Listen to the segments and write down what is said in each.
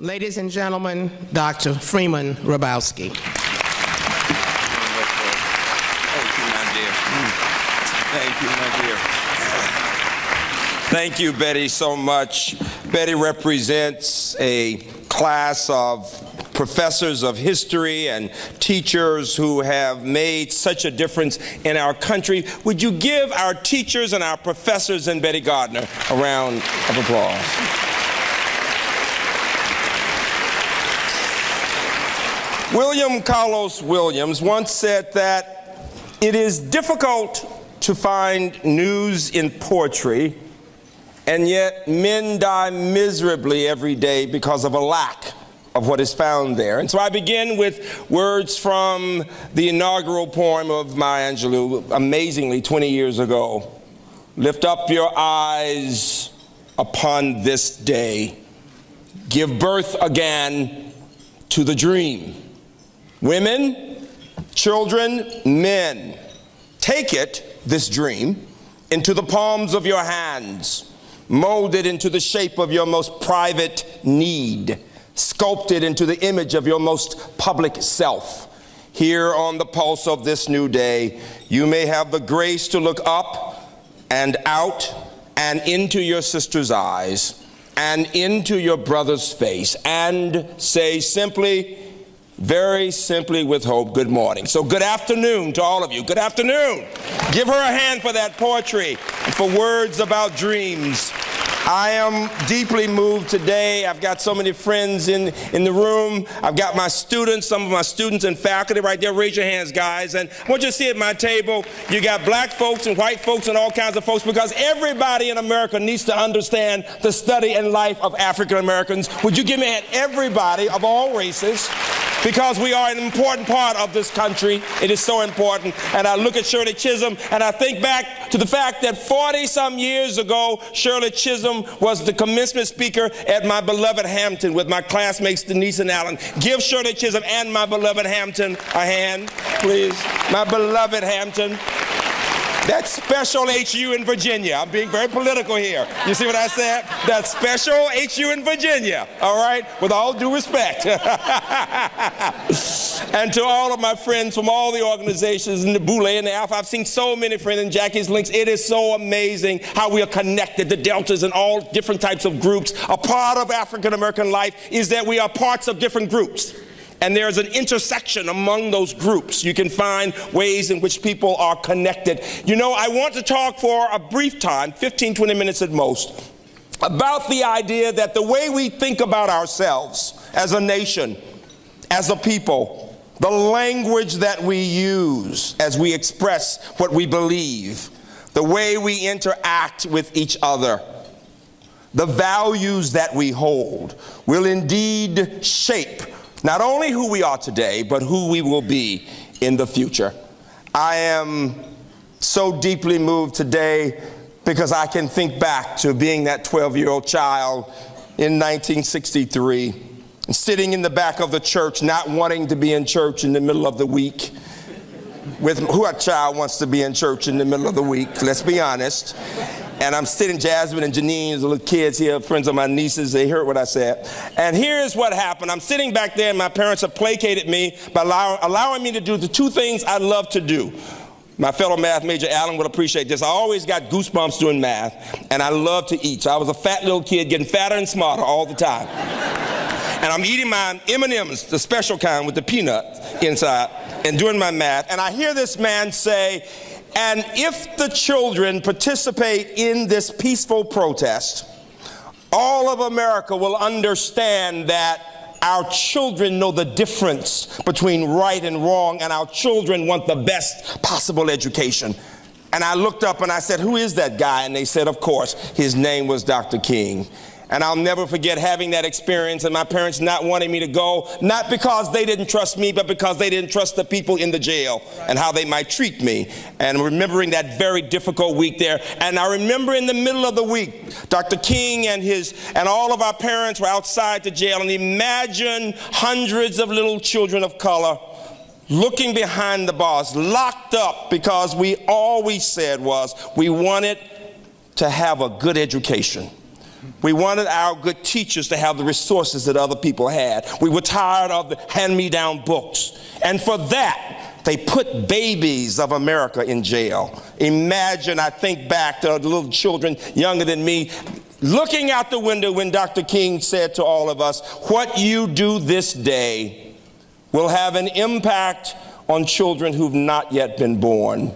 Ladies and gentlemen, Dr. Freeman Hrabowski. Thank you, my dear. Thank you, my dear. Thank you, Betty, so much. Betty represents a class of professors of history and teachers who have made such a difference in our country. Would you give our teachers and our professors and Betty Gardner a round of applause? William Carlos Williams once said that it is difficult to find news in poetry, and yet men die miserably every day because of a lack of what is found there. And so I begin with words from the inaugural poem of Maya Angelou, amazingly 20 years ago. Lift up your eyes upon this day. Give birth again to the dream. Women, children, men, take it, this dream, into the palms of your hands, mold it into the shape of your most private need, sculpt it into the image of your most public self. Here on the pulse of this new day, you may have the grace to look up and out and into your sister's eyes and into your brother's face and say simply, very simply with hope, good morning. So good afternoon to all of you. Good afternoon. Give her a hand for that poetry and for words about dreams. I am deeply moved today. I've got so many friends in the room. I've got my students, some of my students and faculty right there. Raise your hands, guys. And I want you to see at my table, you got black folks and white folks and all kinds of folks, because everybody in America needs to understand the study and life of African Americans. Would you give me a hand? Everybody of all races, because we are an important part of this country. It is so important. And I look at Shirley Chisholm and I think back to the fact that 40-some years ago, Shirley Chisholm was the commencement speaker at my beloved Hampton with my classmates Denise and Allen. Give Shirley Chisholm and my beloved Hampton a hand, please. My beloved Hampton. That's special HU in Virginia. I'm being very political here. You see what I said? That's special HU in Virginia, all right? With all due respect. And to all of my friends from all the organizations in the Boule and the Alpha, I've seen so many friends in Jackie's links. It is so amazing how we are connected, the Deltas and all different types of groups. A part of African American life is that we are parts of different groups. And there's an intersection among those groups. You can find ways in which people are connected. You know, I want to talk for a brief time, 15, 20 minutes at most, about the idea that the way we think about ourselves as a nation, as a people, the language that we use as we express what we believe, the way we interact with each other, the values that we hold will indeed shape not only who we are today, but who we will be in the future. I am so deeply moved today because I can think back to being that 12-year-old child in 1963, and sitting in the back of the church, not wanting to be in church in the middle of the week. What child wants to be in church in the middle of the week? Let's be honest. And I'm sitting, Jasmine and Janine, the little kids here, friends of my nieces, they heard what I said. And here's what happened. I'm sitting back there and my parents have placated me by allowing me to do the two things I love to do. My fellow math major, Alan, will appreciate this. I always got goosebumps doing math, and I love to eat. So I was a fat little kid getting fatter and smarter all the time. And I'm eating my M&Ms, the special kind with the peanut inside, and doing my math. And I hear this man say, and if the children participate in this peaceful protest, all of America will understand that our children know the difference between right and wrong, and our children want the best possible education. And I looked up and I said, who is that guy? And they said, of course, his name was Dr. King. And I'll never forget having that experience and my parents not wanting me to go, not because they didn't trust me, but because they didn't trust the people in the jail and how they might treat me. And remembering that very difficult week there. And I remember in the middle of the week, Dr. King and all of our parents were outside the jail, and imagine hundreds of little children of color looking behind the bars, locked up, because all we said was we wanted to have a good education. We wanted our good teachers to have the resources that other people had. We were tired of the hand-me-down books. And for that, they put babies of America in jail. Imagine, I think back to little children younger than me, looking out the window when Dr. King said to all of us, what you do this day will have an impact on children who've not yet been born.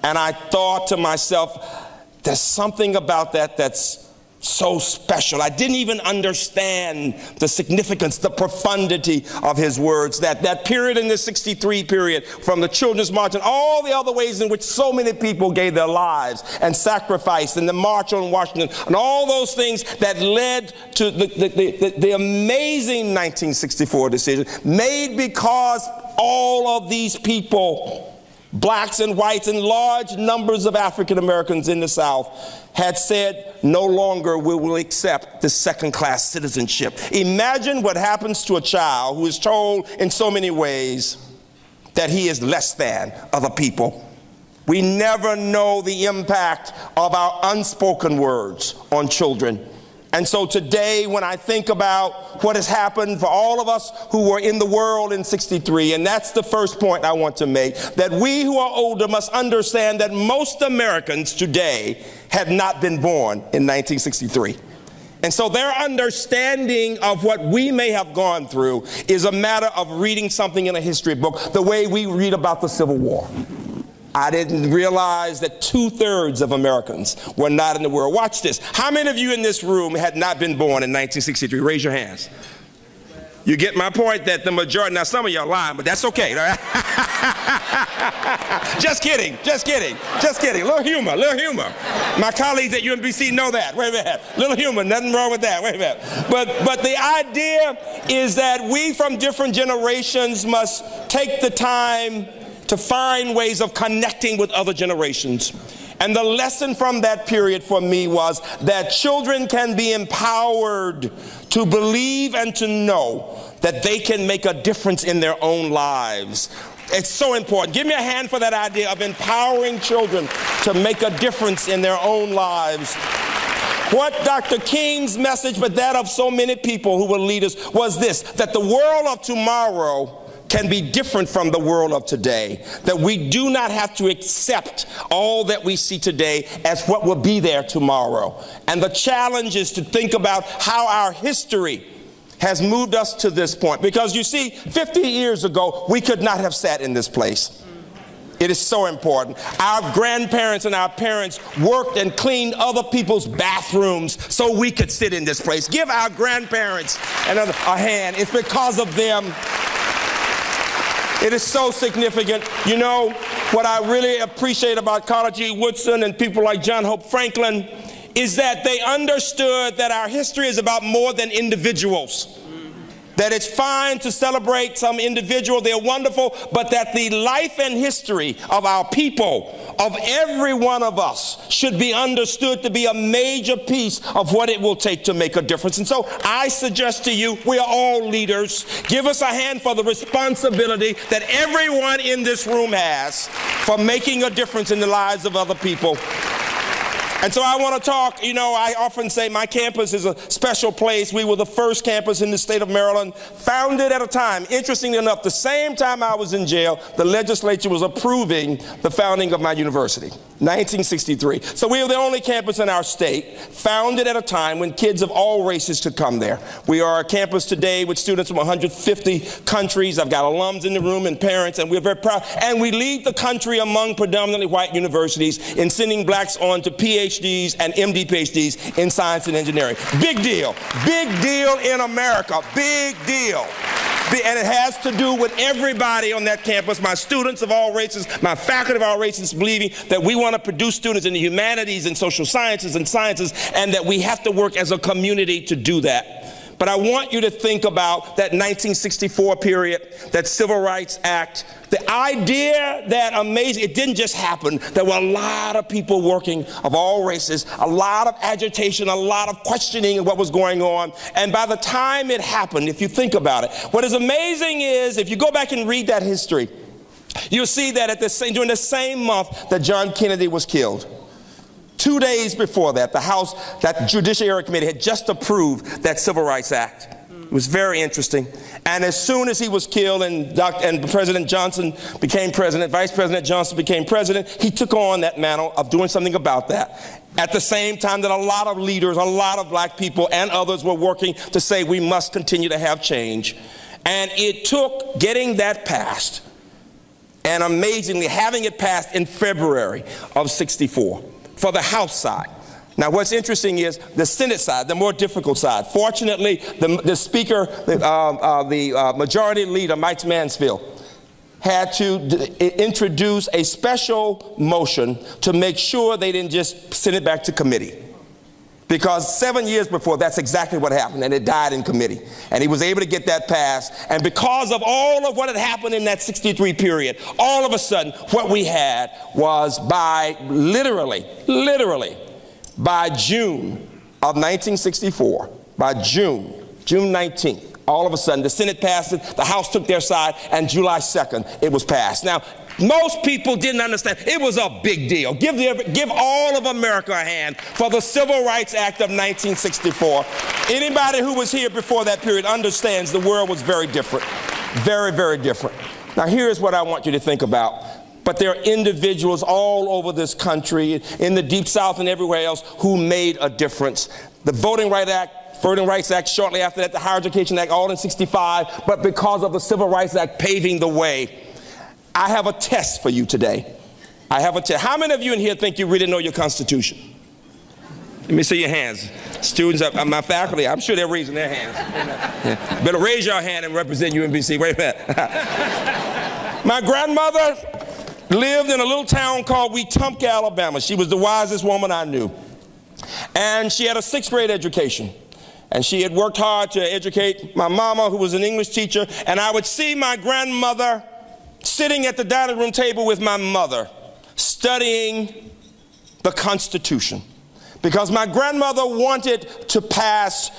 And I thought to myself, there's something about that that's so special. I didn't even understand the significance, the profundity of his words. That period in the 63 period, from the Children's March and all the other ways in which so many people gave their lives and sacrificed, and the March on Washington, and all those things that led to the amazing 1964 decision made because all of these people, blacks and whites and large numbers of African Americans in the South, had said, no longer will we accept this second-class citizenship. Imagine what happens to a child who is told in so many ways that he is less than other people. We never know the impact of our unspoken words on children. And so today, when I think about what has happened for all of us who were in the world in 63, and that's the first point I want to make, that we who are older must understand that most Americans today had not been born in 1963. And so their understanding of what we may have gone through is a matter of reading something in a history book, the way we read about the Civil War. I didn't realize that 2/3 of Americans were not in the world. Watch this. How many of you in this room had not been born in 1963? Raise your hands. You get my point that the majority, now some of y'all lying, but that's okay. Just kidding, just kidding, just kidding. Little humor, little humor. My colleagues at UMBC know that. Wait a minute. Little humor, nothing wrong with that. Wait a minute. But the idea is that we from different generations must take the time to find ways of connecting with other generations. And the lesson from that period for me was that children can be empowered to believe and to know that they can make a difference in their own lives. It's so important. Give me a hand for that idea of empowering children to make a difference in their own lives. What Dr. King's message, but that of so many people who were leaders, was this, that the world of tomorrow can be different from the world of today, that we do not have to accept all that we see today as what will be there tomorrow. And the challenge is to think about how our history has moved us to this point. Because you see, 50 years ago, we could not have sat in this place. It is so important. Our grandparents and our parents worked and cleaned other people's bathrooms so we could sit in this place. Give our grandparents a hand. It's because of them. It is so significant. You know, what I really appreciate about Carter G. Woodson and people like John Hope Franklin is that they understood that our history is about more than individuals. That it's fine to celebrate some individual, they're wonderful, but that the life and history of our people, of every one of us, should be understood to be a major piece of what it will take to make a difference. And so I suggest to you, we are all leaders. Give us a hand for the responsibility that everyone in this room has for making a difference in the lives of other people. And so I want to talk, you know, I often say my campus is a special place. We were the first campus in the state of Maryland, founded at a time, interestingly enough, the same time I was in jail, the legislature was approving the founding of my university, 1963. So we were the only campus in our state, founded at a time when kids of all races could come there. We are a campus today with students from 150 countries. I've got alums in the room and parents, and we're very proud. And we lead the country among predominantly white universities in sending blacks on to PhDs and MD PhDs in science and engineering. Big deal in America, big deal. And it has to do with everybody on that campus, my students of all races, my faculty of all races, believing that we want to produce students in the humanities and social sciences and sciences, and that we have to work as a community to do that. But I want you to think about that 1964 period, that Civil Rights Act, the idea that amazing, it didn't just happen. There were a lot of people working of all races, a lot of agitation, a lot of questioning of what was going on. And by the time it happened, if you think about it, what is amazing is if you go back and read that history, you'll see that during the same month that John Kennedy was killed, 2 days before that, the House, that Judiciary Committee had just approved that Civil Rights Act. It was very interesting. And as soon as he was killed and President Johnson became president, Vice President Johnson became president, he took on that mantle of doing something about that. At the same time that a lot of leaders, a lot of black people and others were working to say we must continue to have change. And it took getting that passed, and amazingly having it passed in February of '64 for the House side. Now, what's interesting is the Senate side, the more difficult side. Fortunately, the Speaker, the Majority Leader, Mike Mansfield, had to introduce a special motion to make sure they didn't just send it back to committee. Because 7 years before, that's exactly what happened, and it died in committee. And he was able to get that passed. And because of all of what had happened in that '63 period, all of a sudden, what we had was by literally, by June of 1964, by June 19th, all of a sudden, the Senate passed it, the House took their side, and July 2nd, it was passed. Now, most people didn't understand. It was a big deal. Give all of America a hand for the Civil Rights Act of 1964. Anybody who was here before that period understands the world was very different. Very, very different. Now, here's what I want you to think about. But there are individuals all over this country, in the Deep South and everywhere else, who made a difference. The Voting Rights Act, shortly after that, the Higher Education Act, all in '65, but because of the Civil Rights Act paving the way. I have a test for you today. I have a test. How many of you in here think you really know your Constitution? Let me see your hands. Students, my faculty, I'm sure they're raising their hands. Yeah. Better raise your hand and represent UMBC. Wait a minute. My grandmother lived in a little town called Wetumpka, Alabama. She was the wisest woman I knew. And she had a 6th grade education. And she had worked hard to educate my mama, who was an English teacher. And I would see my grandmother sitting at the dining room table with my mother, studying the Constitution. Because my grandmother wanted to pass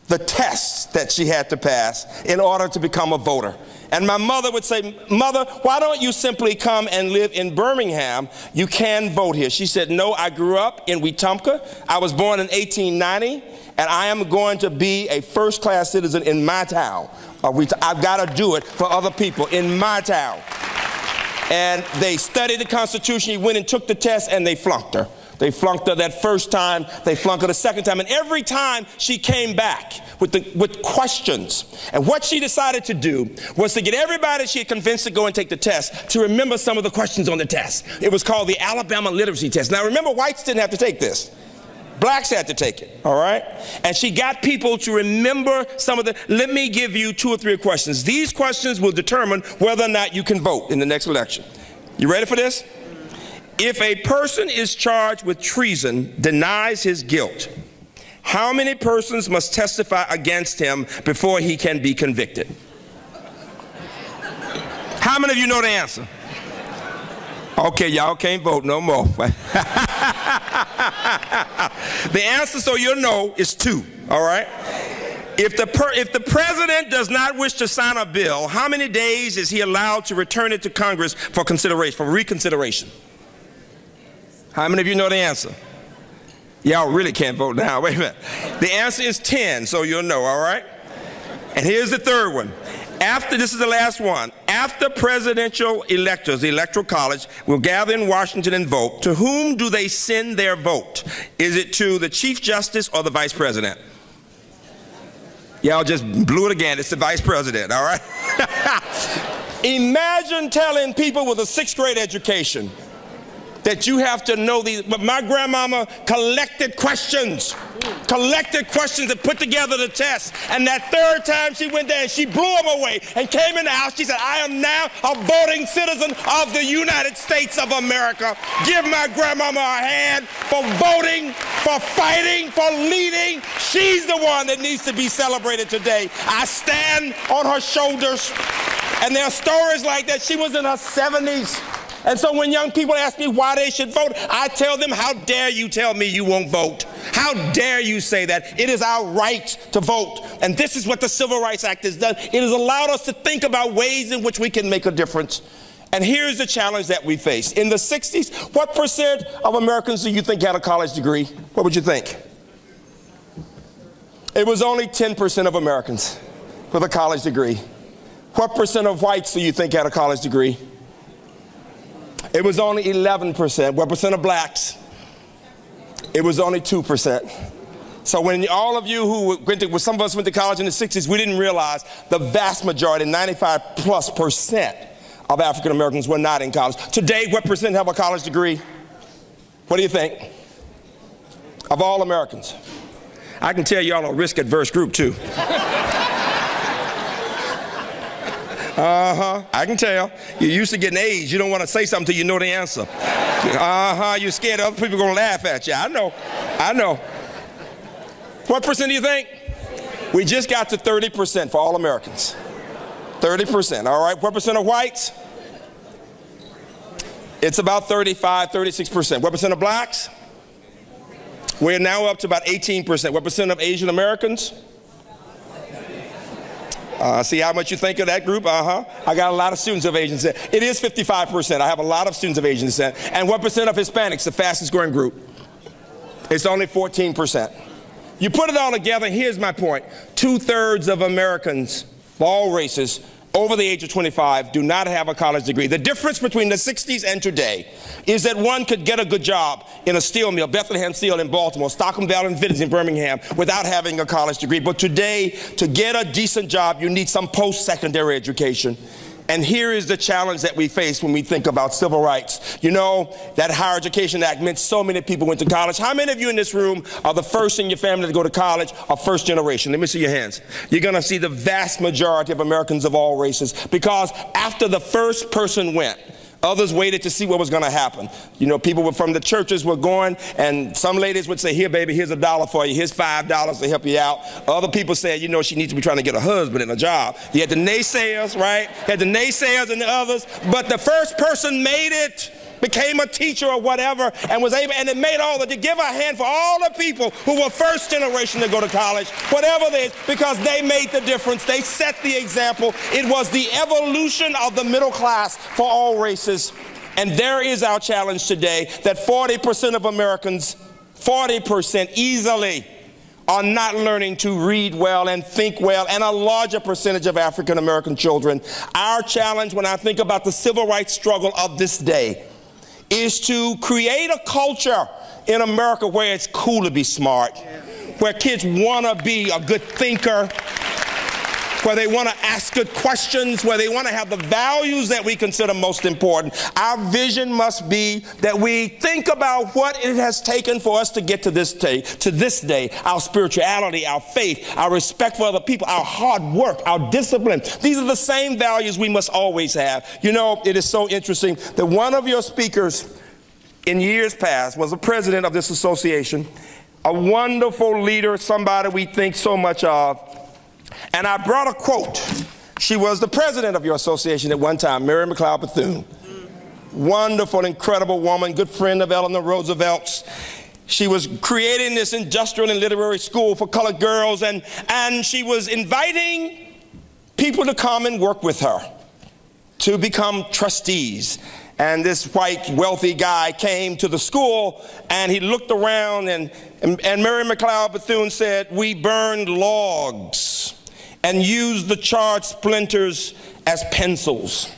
the tests that she had to pass in order to become a voter. And my mother would say, "Mother, why don't you simply come and live in Birmingham? You can vote here." She said, "No, I grew up in Wetumpka. I was born in 1890, and I am going to be a first-class citizen in my town. I've got to do it for other people in my town." And they studied the Constitution. She went and took the test, and they flunked her. They flunked her that first time. They flunked her the second time. And every time she came back with questions. And what she decided to do was to get everybody she had convinced to go and take the test to remember some of the questions on the test. It was called the Alabama Literacy Test. Now, remember, whites didn't have to take this. Blacks had to take it, all right? And she got people to remember some of the, let me give you 2 or 3 questions. These questions will determine whether or not you can vote in the next election. You ready for this? If a person is charged with treason, denies his guilt, how many persons must testify against him before he can be convicted? How many of you know the answer? Okay, y'all can't vote no more. The answer, so you'll know, is 2, all right? If the president does not wish to sign a bill, how many days is he allowed to return it to Congress for consideration, for reconsideration? How many of you know the answer? Y'all really can't vote now. Wait a minute. The answer is 10, so you'll know, all right? And here's the third one. This is the last one. After presidential electors, the Electoral College, will gather in Washington and vote, to whom do they send their vote? Is it to the Chief Justice or the Vice President? Y'all just blew it again. It's the Vice President, all right? Imagine telling people with a 6th grade education that you have to know these. But my grandmama collected questions and put together the test. And that 3rd time she went there and she blew them away and came in the house. She said, "I am now a voting citizen of the United States of America." Give my grandmama a hand for voting, for fighting, for leading. She's the one that needs to be celebrated today. I stand on her shoulders. And there are stories like that. She was in her 70s. And so when young people ask me why they should vote, I tell them, how dare you tell me you won't vote? How dare you say that? It is our right to vote. And this is what the Civil Rights Act has done. It has allowed us to think about ways in which we can make a difference. And here's the challenge that we face. In the 60s, what percent of Americans do you think had a college degree? What would you think? It was only 10% of Americans with a college degree. What percent of whites do you think had a college degree? It was only 11%. What percent of blacks? It was only 2%. So when all of you who went to, some of us went to college in the 60s, we didn't realize the vast majority, 95+% of African Americans were not in college. Today, what percent have a college degree? What do you think? Of all Americans. I can tell y'all a risk-adverse group too. I can tell. You're used to getting A's. You don't want to say something till you know the answer. You're scared other people are going to laugh at you. I know. What percent do you think? We just got to 30% for all Americans. 30%, all right. What percent of whites? It's about 35, 36%. What percent of blacks? We're now up to about 18%. What percent of Asian Americans? See how much you think of that group? I got a lot of students of Asian descent. It is 55%. I have a lot of students of Asian descent. And what percent of Hispanics, the fastest growing group? It's only 14%. You put it all together, here's my point. 2/3 of Americans of all races over the age of 25 do not have a college degree. The difference between the 60s and today is that one could get a good job in a steel mill, Bethlehem Steel in Baltimore, Stockholm Valley and Fittings in Birmingham, without having a college degree. But today, to get a decent job, you need some post-secondary education. And here is the challenge that we face when we think about civil rights. You know, that Higher Education Act meant so many people went to college. How many of you in this room are the first in your family to go to college or first generation? Let me see your hands. You're going to see the vast majority of Americans of all races, because after the first person went, others waited to see what was going to happen. You know, people from the churches were going, and some ladies would say, here, baby, here's $1 for you. Here's $5 to help you out. Other people said, you know, she needs to be trying to get a husband and a job. You had the naysayers, right? You had the naysayers and the others. But the first person made it, became a teacher or whatever, and was able, and it made all the, to give a hand for all the people who were first generation to go to college, whatever it is, because they made the difference. They set the example. It was the evolution of the middle class for all races. And there is our challenge today, that 40% of Americans, 40% easily, are not learning to read well and think well, and a larger percentage of African American children. Our challenge, when I think about the civil rights struggle of this day, is to create a culture in America where it's cool to be smart, where kids want to be a good thinker, where they want to ask good questions, where they want to have the values that we consider most important. Our vision must be that we think about what it has taken for us to get to this day, our spirituality, our faith, our respect for other people, our hard work, our discipline. These are the same values we must always have. You know, it is so interesting that one of your speakers in years past was the president of this association, a wonderful leader, somebody we think so much of. And I brought a quote. She was the president of your association at one time, Mary McLeod Bethune. Wonderful, incredible woman, good friend of Eleanor Roosevelt's. She was creating this industrial and literary school for colored girls, and she was inviting people to come and work with her, to become trustees. And this white, wealthy guy came to the school, and he looked around, and Mary McLeod Bethune said, "We burned logs and used the charred splinters as pencils.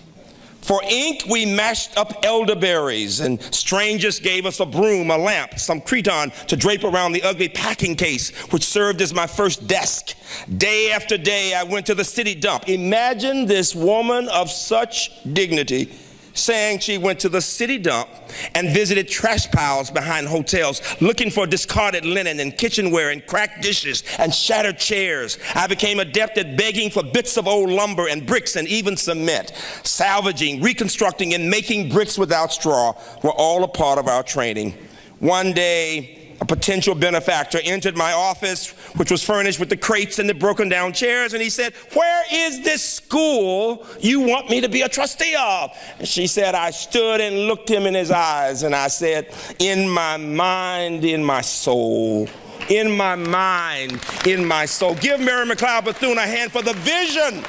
For ink, we mashed up elderberries, and strangers gave us a broom, a lamp, some cretonne to drape around the ugly packing case, which served as my first desk. Day after day, I went to the city dump." Imagine this woman of such dignity saying she went to the city dump and visited trash piles behind hotels, looking for discarded linen and kitchenware and cracked dishes and shattered chairs. I became adept at begging for bits of old lumber and bricks and even cement. Salvaging, reconstructing, and making bricks without straw were all a part of our training. One day, a potential benefactor entered my office, which was furnished with the crates and the broken down chairs, and he said, "Where is this school you want me to be a trustee of?" And she said, I stood and looked him in his eyes, and I said, "In my mind, in my soul. In my mind, in my soul." Give Mary McLeod Bethune a hand for the vision.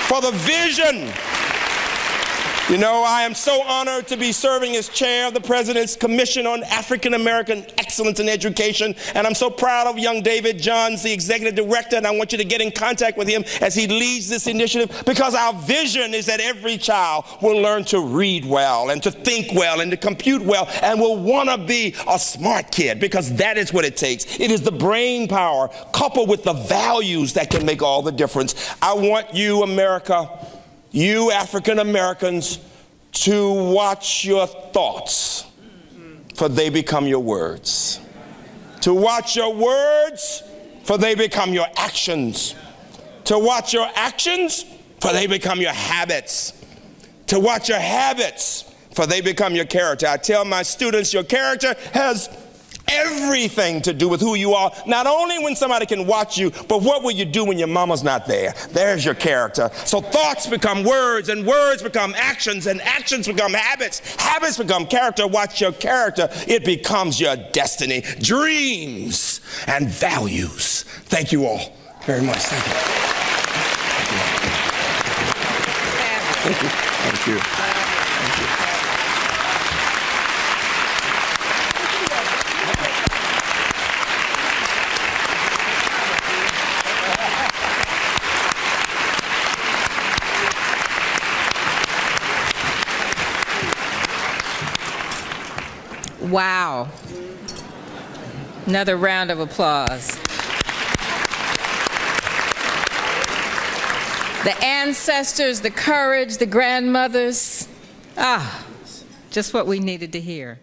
For the vision. You know, I am so honored to be serving as chair of the President's Commission on African American Excellence in Education, and I'm so proud of young David Johns, the executive director, and I want you to get in contact with him as he leads this initiative, because our vision is that every child will learn to read well and to think well and to compute well and will want to be a smart kid, because that is what it takes. It is the brain power coupled with the values that can make all the difference. I want you, America, you African Americans, to watch your thoughts, for they become your words. To watch your words, for they become your actions. To watch your actions, for they become your habits. To watch your habits, for they become your character. I tell my students, your character has everything to do with who you are. Not only when somebody can watch you, but what will you do when your mama's not there? There's your character. So thoughts become words, and words become actions, and actions become habits. Habits become character. Watch your character. It becomes your destiny, dreams, and values. Thank you all very much. Thank you. Thank you. Thank you. Thank you. Wow. Another round of applause. The ancestors, the courage, the grandmothers. Just what we needed to hear.